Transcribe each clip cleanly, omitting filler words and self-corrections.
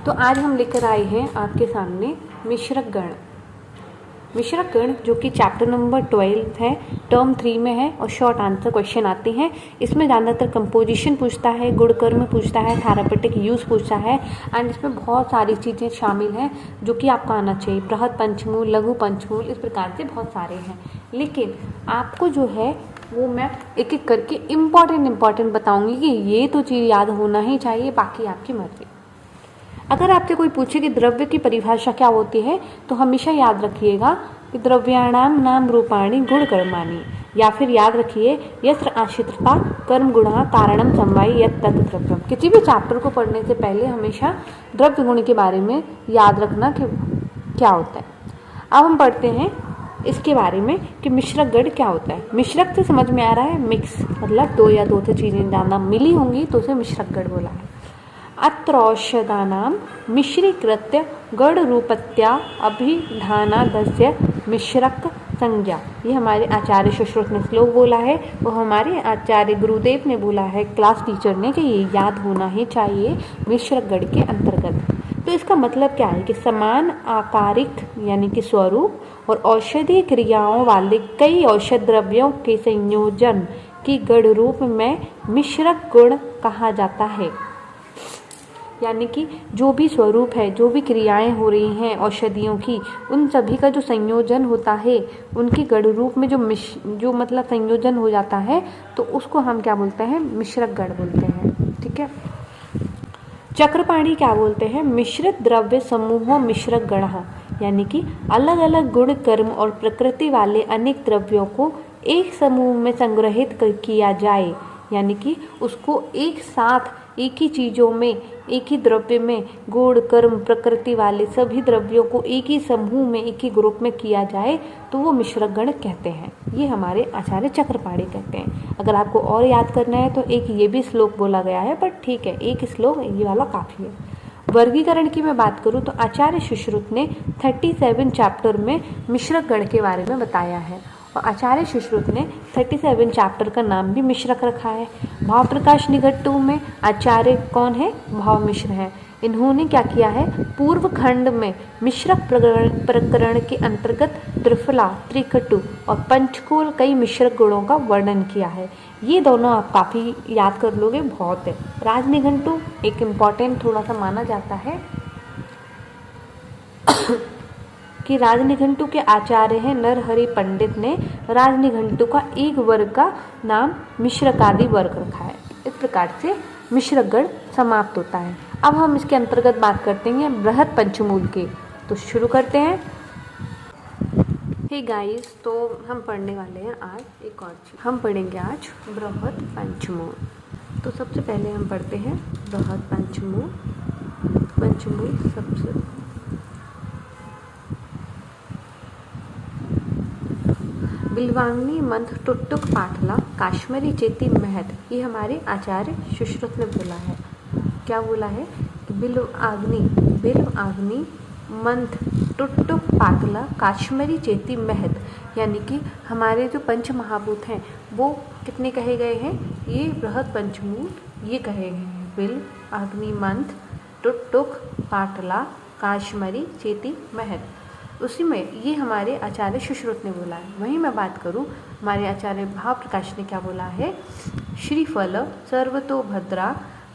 तो आज हम लेकर आए हैं आपके सामने मिश्रक गण। मिश्रक गण जो कि चैप्टर नंबर 12 है, टर्म 3 में है और शॉर्ट आंसर क्वेश्चन आते हैं। इसमें ज़्यादातर कंपोजिशन पूछता है, गुण कर्म पूछता है, थेरापेटिक यूज़ पूछता है एंड इसमें बहुत सारी चीज़ें शामिल हैं जो कि आपका आना चाहिए। बृहद पंचमूल, लघु पंचमूल, इस प्रकार से बहुत सारे हैं। लेकिन आपको जो है वो मैं एक एक करके इम्पॉर्टेंट बताऊंगी कि ये तो चीज़ याद होना ही चाहिए, बाकी आपकी मर्जी। अगर आपसे कोई पूछे कि द्रव्य की परिभाषा क्या होती है तो हमेशा याद रखिएगा कि द्रव्याणाम नाम रूपाणी गुण कर्माणि, या फिर याद रखिए यत्र आश्रितता कर्म गुणा कारणम समवायी यत् तत् द्रव्यम। किसी भी चैप्टर को पढ़ने से पहले हमेशा द्रव्य गुण के बारे में याद रखना कि क्या होता है। अब हम पढ़ते हैं इसके बारे में कि मिश्रक गण क्या होता है। मिश्रक से समझ में आ रहा है मिक्स, मतलब दो या दो से चीज़ें ज़्यादा मिली होंगी तो उसे मिश्रक गण बोला है। अत्रौषधानां मिश्रीकृत्य गणरूपत्या अभिधानादस्य मिश्रक संज्ञा। ये हमारे आचार्य सुश्रुत ने श्लोक बोला है, वो हमारे आचार्य गुरुदेव ने बोला है, क्लास टीचर ने, कि ये याद होना ही चाहिए मिश्रक गण के अंतर्गत। तो इसका मतलब क्या है कि समान आकारिक यानी कि स्वरूप और औषधीय क्रियाओं वाले कई औषध द्रव्यों के संयोजन की गण रूप में मिश्रक गुण कहा जाता है। यानी कि जो भी स्वरूप है, जो भी क्रियाएं हो रही हैं औषधियों की, उन सभी का जो संयोजन होता है, उनके गण रूप में जो मतलब संयोजन हो जाता है, तो उसको हम क्या बोलते हैं, मिश्रक गण बोलते हैं। ठीक है। चक्रपाणी क्या बोलते हैं, मिश्रित द्रव्य समूहों मिश्रक गण, यानी कि अलग अलग गुण कर्म और प्रकृति वाले अनेक द्रव्यों को एक समूह में संग्रहित किया जाए, यानी कि उसको एक साथ एक ही चीज़ों में, एक ही द्रव्य में गुण कर्म प्रकृति वाले सभी द्रव्यों को एक ही समूह में, एक ही ग्रुप में किया जाए तो वो मिश्रक गण कहते हैं। ये हमारे आचार्य चक्रपाणी कहते हैं। अगर आपको और याद करना है तो एक ये भी श्लोक बोला गया है, बट ठीक है, एक श्लोक ये वाला काफ़ी है। वर्गीकरण की मैं बात करूँ तो आचार्य सुश्रुत ने 37 चैप्टर में मिश्रक गण के बारे में बताया है और आचार्य सुश्रुत ने 37 चैप्टर का नाम भी मिश्रक रखा है। भाव प्रकाश निघट्टू में आचार्य कौन है, भाव मिश्र है। इन्होंने क्या किया है, पूर्व खंड में मिश्रक प्रकरण के अंतर्गत त्रिफला, त्रिकटु और पंचकोल कई मिश्रक गुणों का वर्णन किया है। ये दोनों आप काफ़ी याद कर लोगे, बहुत है। राजनिघंटु एक इम्पॉर्टेंट थोड़ा सा माना जाता है कि राजनिघंटु के आचार्य हैं नरहरि पंडित ने राजनिघंटु का एक वर्ग का नाम मिश्रकादि वर्ग रखा है। इस प्रकार से मिश्रक गण समाप्त होता है। अब हम इसके अंतर्गत बात करते हैं बृहद पंचमूल की, तो शुरू करते हैं। हे गाइस, तो हम पढ़ने वाले हैं आज एक और चीज, हम पढ़ेंगे आज बृहद पंचमूल। तो सबसे पहले हम पढ़ते हैं बृहद पंचमूल। पंचमूल सबसे बिल्वांगनी मंथ टुटुक पाटला काश्मीरी चेती महत, ये हमारे आचार्य सुश्रुत ने बोला है। क्या बोला है, बिल्व आग्नि मंथ टुटुक पाटला काश्मीरी चेती महत, यानी कि हमारे जो पंच महाभूत हैं वो कितने कहे गए हैं, ये बृहद पंचमूल ये कहे गए हैं। बिल्व अग्नि मंथ टुटुक पाटला काश्मीरी चेती महत, उसी में ये हमारे आचार्य सुश्रुत ने बोला है। वहीं मैं बात करूँ, हमारे आचार्य भाव प्रकाश ने क्या बोला है, श्रीफल सर्वतोभद्रा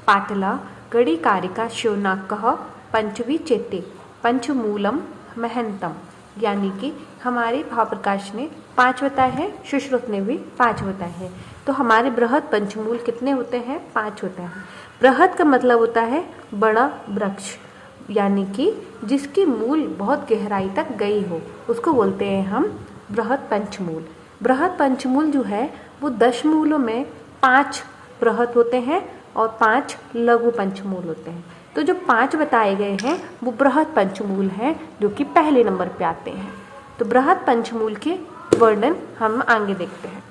पाटला गड़ी कारिका शिवनाकः पंचवी चेते पंचमूलम महंतम, यानी कि हमारे भाव प्रकाश ने 5 बताए हैं, सुश्रुत ने भी 5 बताए हैं। तो हमारे बृहद पंचमूल कितने होते हैं, 5 होते हैं। बृहद का मतलब होता है बड़ा वृक्ष, यानी कि जिसकी मूल बहुत गहराई तक गई हो, उसको बोलते हैं हम बृहद पंचमूल। बृहद पंचमूल जो है वो 10 मूलों में 5 बृहद होते हैं और 5 लघु पंचमूल होते हैं। तो जो 5 बताए गए हैं वो बृहद पंचमूल हैं, जो कि पहले नंबर पे आते हैं। तो बृहद पंचमूल के वर्णन हम आगे देखते हैं।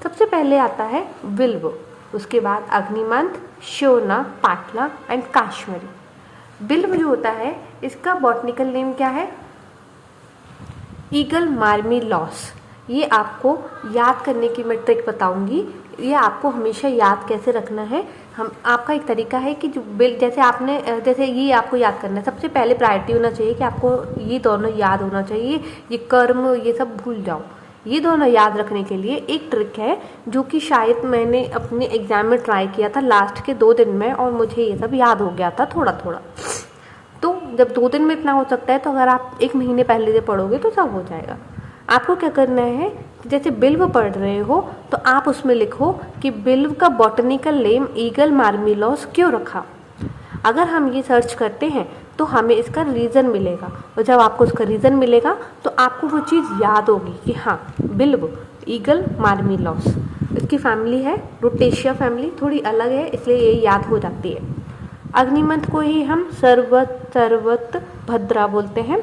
सबसे पहले आता है बिल्व, उसके बाद अग्निमंथ, श्योना, पाटला एंड काश्मीरी। बिल्व जो होता है इसका बॉटनिकल नेम क्या है, ईगल मार्मी लॉस। ये आपको याद करने की मैं ट्रिक बताऊंगी। ये आपको हमेशा याद कैसे रखना है हम आपका एक तरीका है कि जो बिल जैसे आपने जैसे ये आपको याद करना है, सबसे पहले प्रायोरिटी होना चाहिए कि आपको ये दोनों याद होना चाहिए, ये कर्म ये सब भूल जाओ। ये दोनों याद रखने के लिए एक ट्रिक है जो कि शायद मैंने अपने एग्ज़ाम में ट्राई किया था लास्ट के 2 दिन में, और मुझे ये सब याद हो गया था थोड़ा थोड़ा। तो जब 2 दिन में इतना हो सकता है, तो अगर आप 1 महीने पहले से पढ़ोगे तो सब हो जाएगा। आपको क्या करना है, जैसे बिल्व पढ़ रहे हो तो आप उसमें लिखो कि बिल्व का बॉटनिकल नेम ईगल मार्मिलोस क्यों रखा। अगर हम ये सर्च करते हैं तो हमें इसका रीज़न मिलेगा, और जब आपको इसका रीज़न मिलेगा तो आपको वो चीज़ याद होगी कि हाँ बिल्व ईगल मार्मिलोस, इसकी फैमिली है रुटेशिया फैमिली, थोड़ी अलग है इसलिए ये याद हो जाती है। अग्निमंथ को ही हम सर्वत भद्रा बोलते हैं।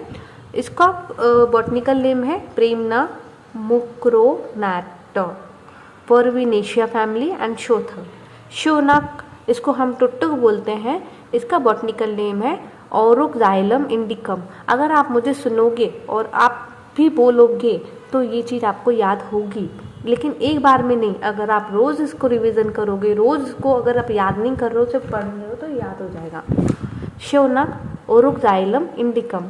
इसका बॉटनिकल नेम है प्रेमना मुक्रोनाटा, पर्विनेशिया फैमिली एंड शोथर। शोनक इसको हम टुट्टुक बोलते हैं, इसका बॉटनिकल नेम है ओरोक्साइलम इंडिकम। अगर आप मुझे सुनोगे और आप भी बोलोगे तो ये चीज़ आपको याद होगी, लेकिन एक बार में नहीं। अगर आप रोज़ इसको रिवीजन करोगे, रोज़ इसको अगर आप याद नहीं कर रहे हो सिर्फ पढ़ रहे हो तो याद हो जाएगा। शोनक ओरोक्साइलम इंडिकम,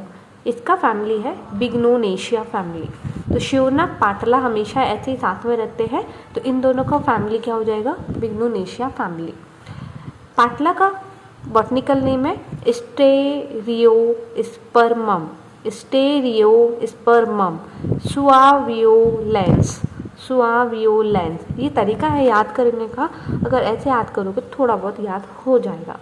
इसका फैमिली है बिग्नोनेशिया फैमिली। तो शोनक पाटला हमेशा ऐसे ही साथ में रहते हैं, तो इन दोनों का फैमिली क्या हो जाएगा, बिग्नोनेशिया फैमिली। पाटला का बॉटनिकल नेम है स्टेरियोस्पर्मम, स्टेरियोस्पर्मम सुआवियोलेंस, सुआवियोलेंस। ये तरीका है याद करने का, अगर ऐसे याद करोगे तो थोड़ा बहुत याद हो जाएगा।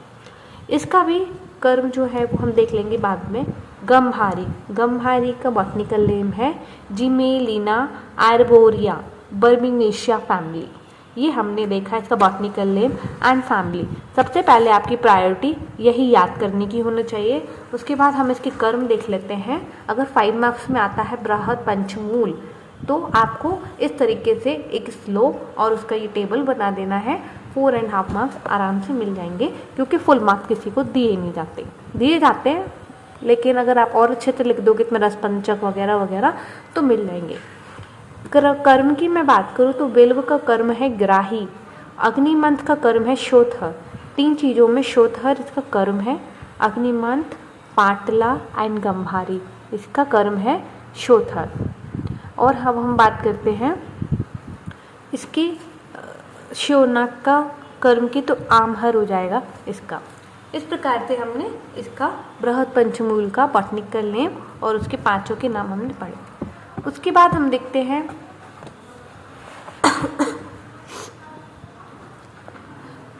इसका भी कर्म जो है वो हम देख लेंगे बाद में। गंभारी, गंभारी का बॉटनिकल नेम है जिमेलिना आर्बोरिया, बर्बिनेशिया फैमिली। ये हमने देखा इसका बॉटनिकल नेम एंड फैमिली। सबसे पहले आपकी प्रायोरिटी यही याद करने की होनी चाहिए। उसके बाद हम इसके कर्म देख लेते हैं। अगर 5 मार्क्स में आता है बृहद पंचमूल, तो आपको इस तरीके से एक श्लोक और उसका ये टेबल बना देना है। 4.5 मार्क्स आराम से मिल जाएंगे, क्योंकि फुल मार्क्स किसी को दिए नहीं जाते, दिए जाते हैं लेकिन अगर आप और अच्छे से लिख दोगे इसमें रसपंचक वगैरह वगैरह तो मिल जाएंगे। कर्म की मैं बात करूँ तो बिल्व का कर्म है ग्राही, अग्निमंथ का कर्म है शोथर। 3 चीज़ों में शोथर इसका कर्म है, अग्निमंथ, पाटला एंड गंभारी इसका कर्म है शोथर। और अब हम बात करते हैं इसकी शोनक का कर्म की, तो आमहर हो जाएगा इसका। इस प्रकार से हमने इसका बृहद पंचमूल का बॉटनिकल नेम और उसके 5 के नाम हमने पढ़े। उसके बाद हम देखते हैं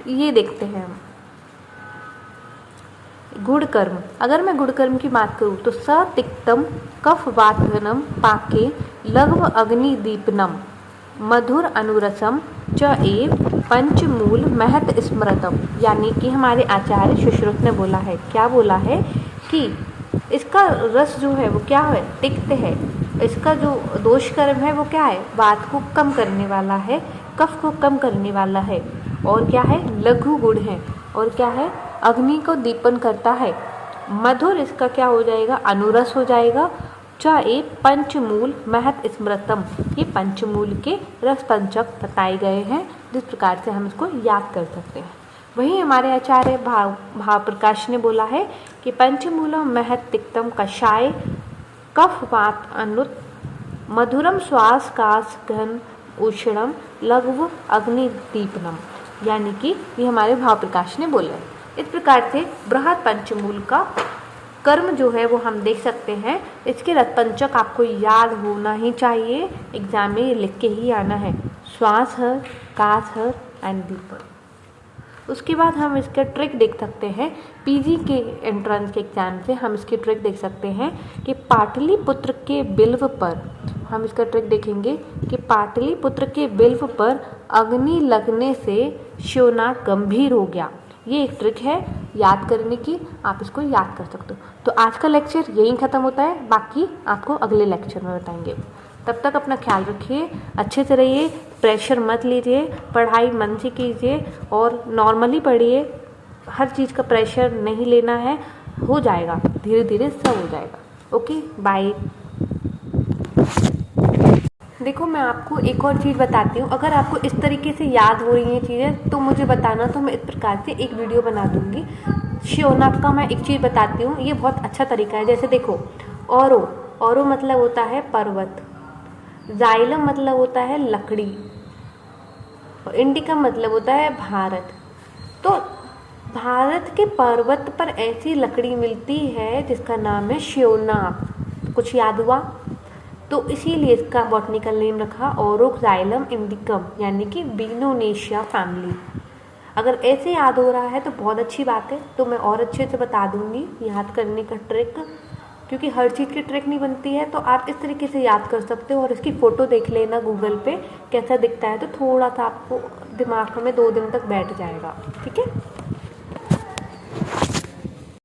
ये देखते हैं गुड़ कर्म। अगर मैं गुड़ कर्म की बात करूँ तो सतिक्तम कफ वातनम पाके लघ्व अग्नि दीपनम मधुर अनुरसम च एव पंचमूल महत स्मृतम। यानी कि हमारे आचार्य सुश्रुत ने बोला है, क्या बोला है कि इसका रस जो है वो क्या है, तिक्त है। इसका जो दोष कर्म है वो क्या है, वात को कम करने वाला है, कफ को कम करने वाला है, और क्या है लघु गुण है, और क्या है अग्नि को दीपन करता है। मधुर इसका क्या हो जाएगा, अनुरस हो जाएगा। चाहे पंचमूल महत स्मृतम, ये पंचमूल के रस पंचक बताए गए हैं, जिस प्रकार से हम इसको याद कर सकते हैं। वही हमारे आचार्य भाव प्रकाश ने बोला है कि पंचमूलम महत तिक्तम कषाय कफ वात अनुत मधुरम श्वास कास घन उष्णम लघु अग्नि दीपनम। यानी कि ये हमारे भाव प्रकाश ने बोला है। इस प्रकार से बृहद पंचमूल का कर्म जो है वो हम देख सकते हैं। इसके रसपंचक आपको याद होना ही चाहिए, एग्जाम में लिख के ही आना है, श्वास हर, कास हर एंड दीपन। उसके बाद हम इसका ट्रिक देख सकते हैं। पीजी के एंट्रेंस के एग्जाम से हम इसकी ट्रिक देख सकते हैं कि पाटलिपुत्र के बिल्व पर, हम इसका ट्रिक देखेंगे कि पाटलिपुत्र के बिल्व पर अग्नि लगने से शोनक गंभीर हो गया। ये एक ट्रिक है याद करने की, आप इसको याद कर सकते हो। तो आज का लेक्चर यहीं ख़त्म होता है, बाकी आपको अगले लेक्चर में बताएंगे। तब तक अपना ख्याल रखिए, अच्छे से रहिए, प्रेशर मत लीजिए, पढ़ाई मन से कीजिए और नॉर्मली पढ़िए। हर चीज़ का प्रेशर नहीं लेना है, हो जाएगा, धीरे धीरे सब हो जाएगा। Okay, bye. देखो मैं आपको एक और चीज़ बताती हूँ, अगर आपको इस तरीके से याद हो रही हैं चीज़ें तो मुझे बताना, तो मैं इस प्रकार से एक वीडियो बना दूँगी। श्योनाक का मैं एक चीज़ बताती हूँ, ये बहुत अच्छा तरीका है। जैसे देखो, औरो, औरो मतलब होता है पर्वत, जाइलम मतलब होता है लकड़ी, और इंडिकम मतलब होता है भारत। तो भारत के पर्वत पर ऐसी लकड़ी मिलती है जिसका नाम है श्योनाक। कुछ याद हुआ? तो इसीलिए इसका बॉटनिकल नेम रखा ओरोक्साइलम इंडिकम, यानी कि बीनोनेशिया फैमिली। अगर ऐसे याद हो रहा है तो बहुत अच्छी बात है, तो मैं और अच्छे से बता दूंगी याद करने का ट्रिक, क्योंकि हर चीज़ की ट्रिक नहीं बनती है। तो आप इस तरीके से याद कर सकते हो, और इसकी फ़ोटो देख लेना गूगल पे कैसा दिखता है, तो थोड़ा सा आपको दिमाग में 2 दिन तक बैठ जाएगा। ठीक है।